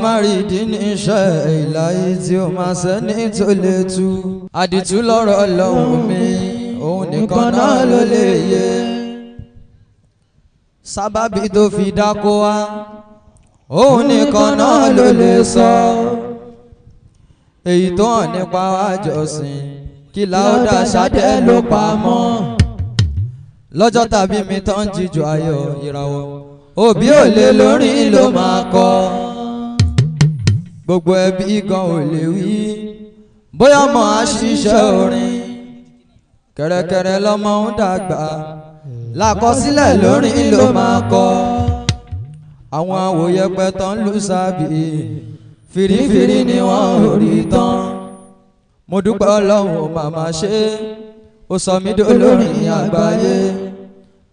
Márìdí ní iṣẹ́ ìlàyé tí ó máa sẹ́ni tó lè tú. Àdìtú lọ́rọ̀ Ọlọ́run mi, òun nìkan náà ló lè yé. Sábàbí tó fi dákó wá, òun nìkan náà ló lè sọ. Èyí tó hàn nípa àjọsìn, kí láódà ṣáde ló pa mọ́. Lọ́jọ́ tàbí mi tán jíjọ ayọ̀ ìràwọ̀, òbí ò lè lórí ló máa kọ́. Gbogbo ẹbí gan ò lè wí bóyá ọmọ àṣìṣe orin. Kẹ̀rẹ̀kẹ̀rẹ̀ lọ́mọ ń dàgbà, làkọsílẹ̀ lórí ló máa kọ́. Àwọn àwòyẹpẹ tán lù sábì, fìrífìrí ni wọ́n ò rí tán. Mo dúpẹ́ Ọlọ́run màmá ṣe, ó sọ mí dolórin àgbáyé.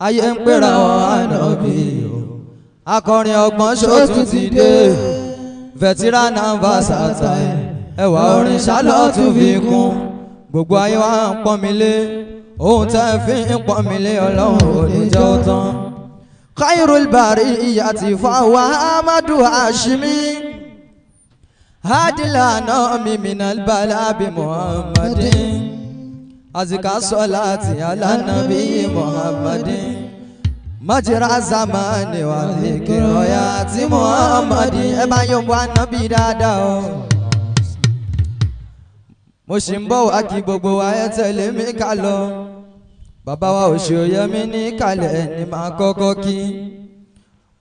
Ayé ń pera wọn ànábì, akọrin ọgbọ́n ṣòtún ti dé. Veteran and versatile, ẹwà orin ṣálọ́tún fi kún. Gbogbo ayé wa ń pọ́n mi lé, ohun tẹ́ fi ń pọ́n mi lé Ọlọ́run ò ní jẹ́ ó tán. Khairul bariyati fawa Amadu Hashimi, hadilana mi minal balabi Muhammadin, azika salati ala nabi Muhammadin. Majira zamani wa dhikro ya ti Muhammadi. Ẹ bá yọ̀ wá nábì dáadáa o. Mo ṣì ń bọ̀ wá kí gbogbo wa ẹ tẹ̀lé mi ká lọ. Bàbá wa Òṣòyẹmí ní kalẹ̀ ni màá kọ́kọ́ kí.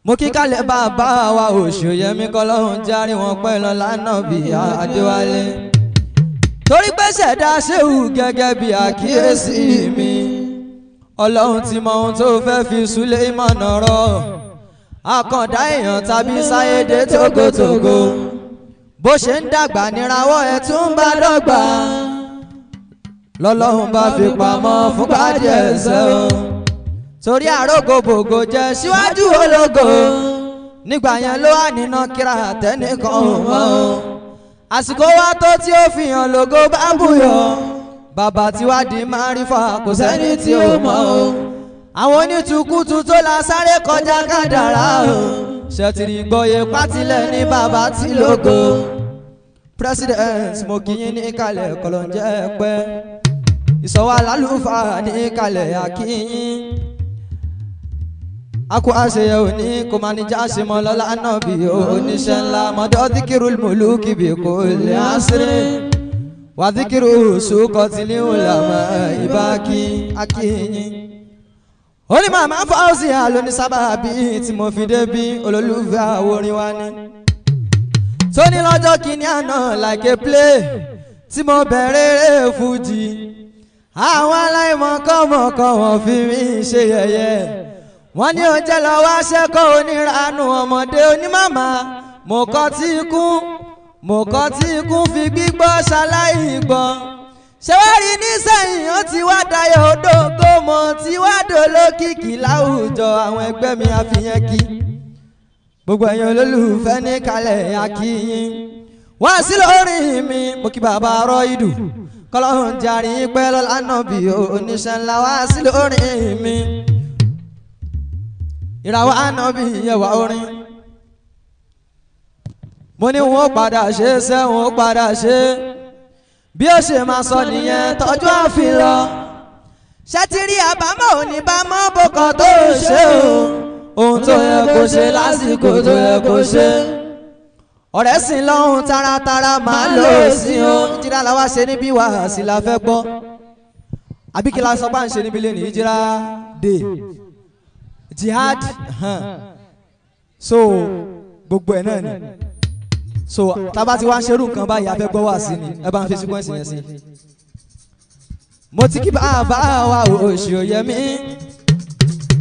Mo kí kalẹ̀ bàbá wa Òṣòyẹmí kọ́lọ́hún járí wọn pẹ́ lọ lánàá bí Adéwálé. Torí pé ṣẹ̀dá ṣéwù gẹ́gẹ́ bí àkíyèsí mi. Ọlọ́run ti mọ ohun tó fẹ́ fi Suleiman rọ̀. Àkàndá èèyàn tàbí sáyédé tógótógó. Bó ṣe ń dàgbà nírawọ́ ẹ̀ tún bá dọ́gba. Lọ́lọ́run bá fi pamọ́ fún pàdé ẹ̀sẹ̀ o. Torí àrógòbògò jẹ́ síwájú ológo. Nígbà yẹn ló wà nínú kíra àtẹnìkan ò mọ̀ o. Àsìkò wa tó tí ó fi hàn lógo bá bùyọ̀. Bàbá tí wá di márífà kò sẹ́ni tí ó mọ̀ o. Àwọn onítùkùtù tó la sáré kọjá kádàrá o. Ṣètìrì gbọ́yé pátílẹ̀ ní bàbá tí lógo. President mo kí yín ní kalẹ̀ kọlọ́njẹ́ pẹ́. Ìsọ̀wá lálùfáà ní kalẹ̀ àkíyín. Akú àṣeyẹ òní kò máa ní jáṣe mọ́ lọ́lá náà bí oníṣẹ́ ńlá. Mọ́dọ́ díkìrú mùlùkì bí kò lè àṣírí. Wàdíkìrú sùkọ̀tìlì ulama ìbákí akíyín. Ó ní màmá Fauziya lóní sábàbí tí mo fi débí olólùfẹ́ àwòrán wa ní. Tó ní lọ́jọ́ kìíní àná like a play tí mo bẹ̀rẹ̀ eré fújì. Àwọn aláìmọ̀kọ́mọ̀kọ́ wọn fi mí ṣe yẹ̀yẹ́. Wọ́n ní ó jẹ́ lọ wá ṣẹ́kọ̀ oníranú ọmọdé onímàmá. Mo kọ́ tí kún. Mo kọ́ tí ikún fi gbígbọ́ ṣaláì gbọ́. Ṣé wá rí nísẹ̀yìn ó ti wá dayọ̀ odògo mọ̀ tí wá dolókìkí láwùjọ àwọn ẹgbẹ́ mi àfihàn kí. Gbogbo ẹ̀yin olólùfẹ́ ní kalẹ̀ akíyín. Wá sí lórí mi, mo kí bàbá rọ ìdù. Kọ́lọ́hún jàrí pẹ́ lọ́lá náà bí oníṣẹ́ ńlá wá sí lórí mi. Ìràwọ̀ àná bí ẹwà orin. Mo ní wọn ó padà ṣe é ṣe wọn ó padà ṣe é bí ó ṣe máa sọ nìyẹn tọ́jú àfi lọ. Ṣé ti rí àbámọ̀ òní bá mọ́ bókan tó ṣe o. Ohun tó yẹ kó ṣe lásìkò tó yẹ kó ṣe. Ọ̀rẹ́ sì lọ́hùn taratara máa lò sí o. Ìjírá la wá ṣe níbí wàásì la fẹ́ gbọ́. Àbí kí la sọ pé à ń ṣe níbi lẹ́nu ìjírá dé jihad. So gbogbo ẹ̀ náà ni. So tábà tí wá ń ṣerú nǹkan báyìí afẹ́ gbọ́ wá sí ni ẹ bá ń fi síkwẹ́ǹsì yẹn sí. Mo ti kí bàbá wa Òṣòyẹmí,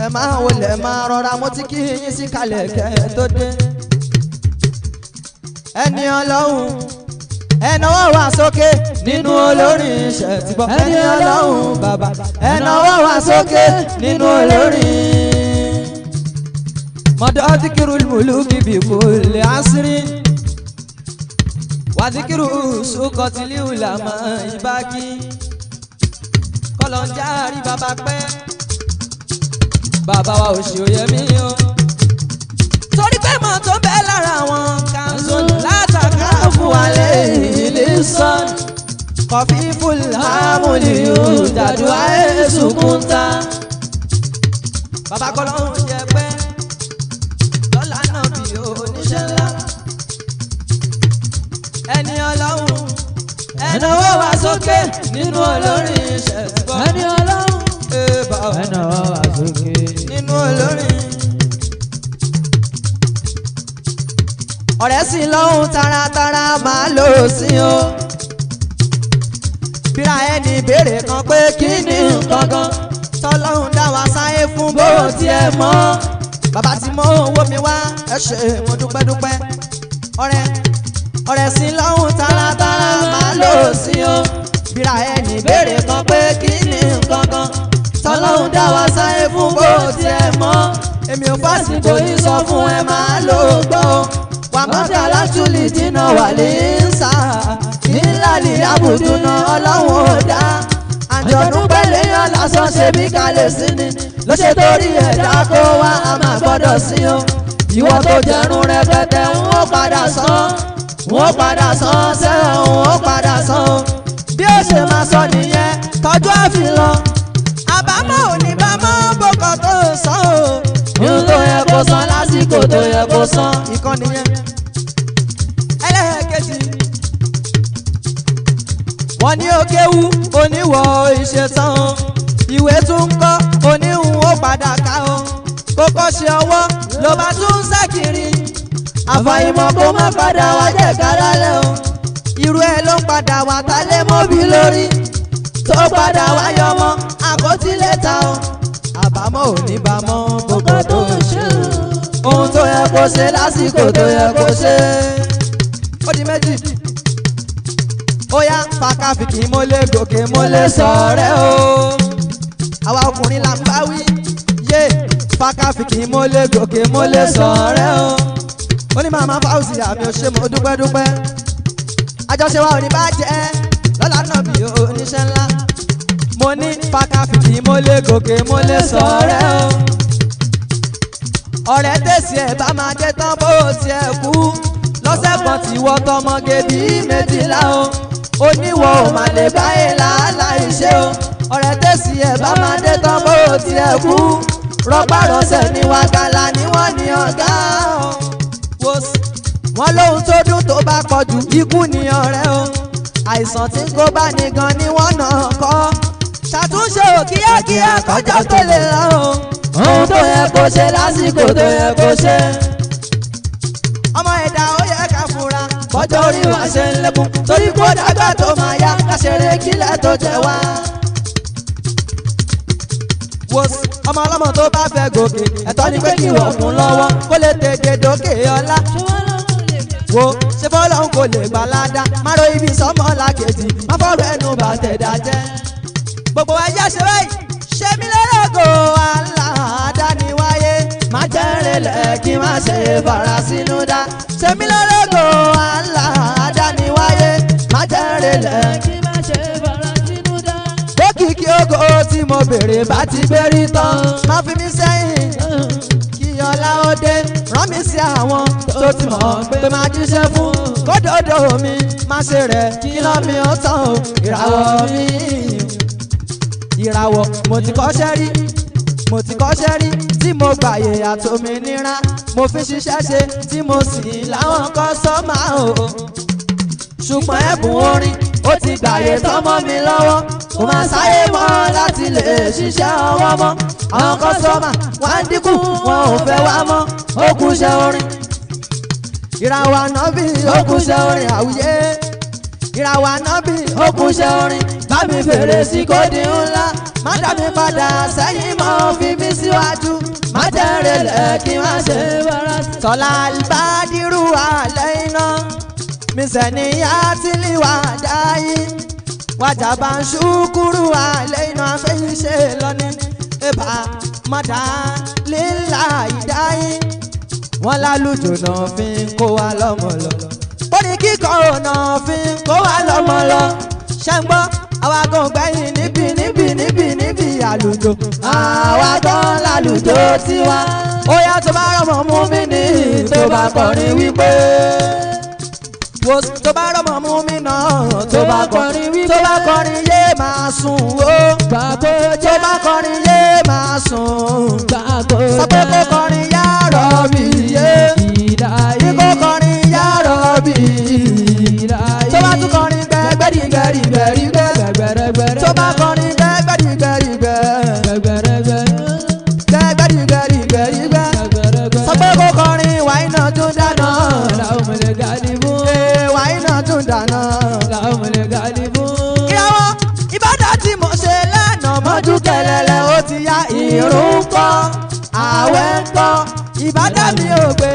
ẹ máa wọlé ẹ máa rọra, mo ti kí yín sí kalẹ̀ kẹ́ tó dé. Ẹni Ọlọ́run ẹ nawọ́ wá sókè nínú olórin iṣẹ́ ti bọ́. Ẹni Ọlọ́run bàbá ẹ nawọ́ wá sókè nínú olórin. Mọ́dọ́ díkìrú mùlùkì bí kò lè àṣírí. Wàdíkìrú sùkọ̀tìlì ulama ìbákí. Kọ́lọ́njà rí bàbá pẹ́. Bàbá wa Òṣòyẹmí o. Torí pé mọ̀ tó bẹ́ẹ̀ lára wọn kan sódù. kọfí fúlàmùlì jàdù àìsùkúntà. bàbá kọlọ́hún jẹ pé lọ́la náà bí oníṣẹ́ ńlá. ẹni ọlọ́run ẹnáwó wá sókè nínú olórin ìṣẹ̀tìbọ̀. ẹni ọlọ́run ẹnáwó wá sókè nínú olórin. ọ̀rẹ́ sí lọ́hùn taratara máa lò sí o. bíra ẹni béèrè kan pé kí ni nǹkan gan tọ́lọ́hún dá wa sáyé fún bó tiẹ̀ mọ́. bàbá tí mo wó mi wá ẹ ṣé mo dúpẹ́ dúpẹ́. ọ̀rẹ́ sí lọ́hùn taratara máa lò sí o. bíra ẹni béèrè kan pé kí ni nǹkan gan tọ́lọ́hún dá wa sáyé fún bó tiẹ̀ mọ́. èmi ò fásitì yìí sọ fún ẹ máa lò gbọ́. wàmọ́dà látúlì dínà wà lè ń sá ìlàlì àbùdùnà ọlọ́run ò dá. àjọ̀dún pẹ̀lẹ́ yàn lásán ṣe bí kalẹ̀ sí ni ló ṣe torí ẹ̀dá kó wá a máa gbọ́dọ̀ sí o. ìwọ tó jẹrun rẹpẹtẹ ń ó padà sán sẹ́wọ̀n ń ó padà sán o. bí ó ṣe máa sọ nìyẹn tọ́jú àfihàn àbámọ̀ ò ní bá mọ́ bókọ̀ tó sán o. irun tó yẹ kó san lásìkò tó yẹ kó san ìkànnì yẹn. ẹlẹ́ẹ̀kejì wọ́n ní ó kéwú oníwọ̀ ìṣetán ìwé tún ń kọ́ oníhùn ó padà ká o. kókó ṣe ọwọ́ ló bá tún ń ṣàkiri àfàìmọ̀ kó má padà wá jẹ́ kárálẹ̀ o. irú ẹ̀ ló ń padà wá tálé mọ́bí lórí tó padà wá yọmọ àkótí lẹ́ta o. àbámọ̀ ò ní bá mọ́ gbogbo tó ń ṣe ohun tó yẹ kó ṣe lásìkò tó yẹ kó ṣe. ó di méjì ó yá fàkàfìkì mo lè gòkè mo lè sọ̀rẹ́ o. àwa ọkùnrin là ń bá wí yé fàkàfìkì mo lè gòkè mo lè sọ̀rẹ́ o. ó ní màmá fáwùsì àmì ò ṣe mo dúpẹ́ dúpẹ́. àjọṣe wa ò ní bàjẹ́ lọ́la náà bí oníṣẹ́ ńlá. mo ní fàkàfìkì mo lè gòkè mo lè sọ̀rẹ́ o. ọ̀rẹ́ tẹ̀sí ẹ̀ bá máa jẹ́ tán bó tiẹ̀ kú lọ́sẹ̀ kan tí wọ́n tọmọge bí méjìlá o. oníwọ̀ ò máa lè báyé láàláì ṣe o. ọ̀rẹ́ tẹ̀sí ẹ̀ bá máa jẹ́ tán bó tiẹ̀ kú rọpárọsẹ̀ ní wàgàlà ni wọ́n ní ọ̀gá o. wọ́n lóhun tó dùn tó bá pọ̀jù ikú ni ọ̀rẹ́ o. àìsàn tí kò bá ní gan ni wọ́n náà kọ́. ṣàtúnṣe ò kíákíá kọjá tó lè lọ o. ohun tó yẹ kó ṣe lásìkò tó yẹ kó ṣe. ọmọ ẹ̀dá ó yẹ ká fura bọ́jọ́ orí wa ṣe ń lékún torí kó dàgbà tó máa yá ká ṣeré kílẹ̀ tó jẹ wá. ọmọ ọlọ́mọ tó bá fẹ́ gòkè ẹ̀tọ́ ni pé kí wọ́n kún lọ́wọ́ kó lè tètè dókè ọlá. wo ṣe fọlọ́hún kò lè gbà ládàá má ro ibi sọmọ làkejì má fọ̀rọ̀ ẹnu bà tẹ̀dá jẹ́. gbogbo ẹyẹ ṣe báyìí ṣe mí lọ́rọ̀gò aláàdániwáyé má jẹ́rìnlẹ̀ kí má ṣe fara sínú dá. ṣe mí lọ́rọ̀gò aláàdániwáyé má jẹ́rìnlẹ̀ kí má ṣe fara sínú dá. bókìkí ògo tí mo béèrè bá ti gbérí tán má fi mí sẹ́yìn kí ọlá ó dé rán mi sí àwọn tó ti mọ̀ pé máa jíṣẹ́ fún kódòdó mi má ṣe rẹ̀ kí lọ́ mi ó tán o. ìràwọ̀ mi ìràwọ̀ mo ti kọ́ṣẹ́ rí tí mo gbàyè àtòmìnira mo fi ṣiṣẹ́ ṣe tí mo sì láwọn kọ́sọ́mà o. ṣùgbọ́n ẹ̀bùn orin ó ti gbàyè tọ́mọ́ mi lọ́wọ́ kò máa sáyé mọ́ láti lè ṣiṣẹ́ ọwọ́ mọ́. àwọn kọ́sọ́mà wá ń dínkù wọn ò fẹ́ wá mọ́ ó kúṣẹ́ orin. ìràwọ̀ ànábì ó kúṣẹ́ orin àwùyé. ìràwọ̀ ànábì ó kúṣẹ́ orin bá mi fèrè sí kódì ńlá má dá mi padà sẹ́yìn mọ́ fi mí síwájú má jẹ́rìnlẹ̀ kí má ṣe bára sí. tọ́lá ìbádìrú àlẹ́ iná mi sẹ́ni àtìlí wà dáyé wájà bá ń ṣúkúrú àlẹ́ iná fẹ́yìn ṣe lọ́ní ẹ̀bà mọ́dà lílà ìdáyé wọ́n lálùjò náà fi kó wa lọ́mọ lọ. ó ní kíkọ́ náà fi kó wa lọ́mọ lọ. ṣé ń gbọ́ àwa gan gbẹ̀yìn níbi àlùjò àwa gan lálùjò tiwa. ó yá tó bá rọmọ mú mi ní tó bá kọrin wípé wo wo tó bá rọmọ mú mi náà tó bá kọrin yé máa sùn o tó bá kọrin yé máa sùn sọ pé kó kọrin yá rọ̀bì yé bí kó kọrin yá rọ̀bì tó bá tún kọrin gbẹgbẹdìgbẹdìgbẹdìgbẹ tó bá kọrin gbẹgbẹdìgbẹdìgbẹ gbẹgbẹdìgbẹdìgbẹ sọ pé kó kọrin wàá iná tún dáná wàá iná tún dáná. ìyàwó ìbádàn tí mo ṣe lánàá mọ́jú kẹlẹ́lẹ́ ó ti yá ìrun kọ́ àwẹ̀ ń kọ́ ìbádàn mi ò gbé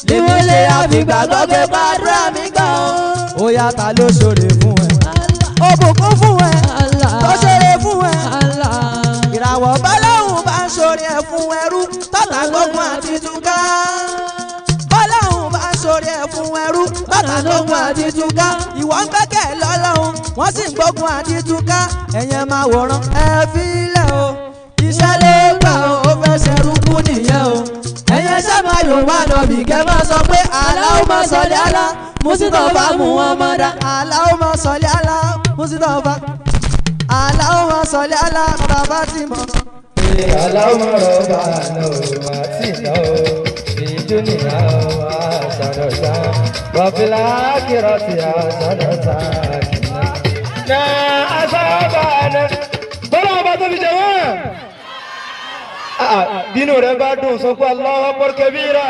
níwọlé àfìgbàgbọ́ pé gbàdúrà mi gbà ó yá ta ló ṣoore fún ẹ ó bùkún fún ẹ tó ṣoore fún ẹ ìràwọ̀ bọ́lọ́hùn bá ń ṣoore ẹ fún ẹrú tọ́ta gbógun àti túká bọ́lọ́hùn bá ń ṣoore ẹ fún ẹrú tọ́ta gbógun àti túká ìwọ ń gbẹ́kẹ̀ lọ́lọ́hùn wọ́n sì ń gbógun àti túká ẹ̀yẹn máa wòran ẹ fílẹ̀ o iṣẹ́ ló gbà ó fẹ́ ṣerú kú nìyẹn o ẹ̀yẹn sábà yorùbá lọ́bì kẹ́ máa sọ pé Allahumma salli ala Mustafa Muhammada Allahumma salli ala Mustafa Allahumma salli ala bàbá tí mo. Allahumma rabbana atina fid dunya hasanatan wa fil akhirati hasanatan na asabana. bọ́lá ọba tó fi jẹ wọ́n. bínú rẹ̀ bá dùn sọ pé Allahu akbar kabira.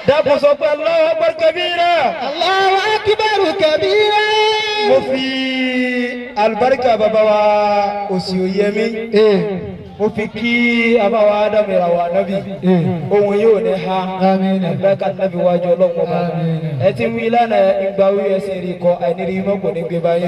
dákun sọ pé Allahu akbar kabira. Allahu akbar kabira. mo fi alibarika bàbá wa òsì òyẹmí mo fi kí bàbá wa Ádámù wa nábì ohun yóò ní ha alibarika nábì wájú ọlọ́pàá ẹ ti wí lánàá ìgbà wí ẹsẹ̀ rí kọ àìníri mọ́kò ní gbé báyìí.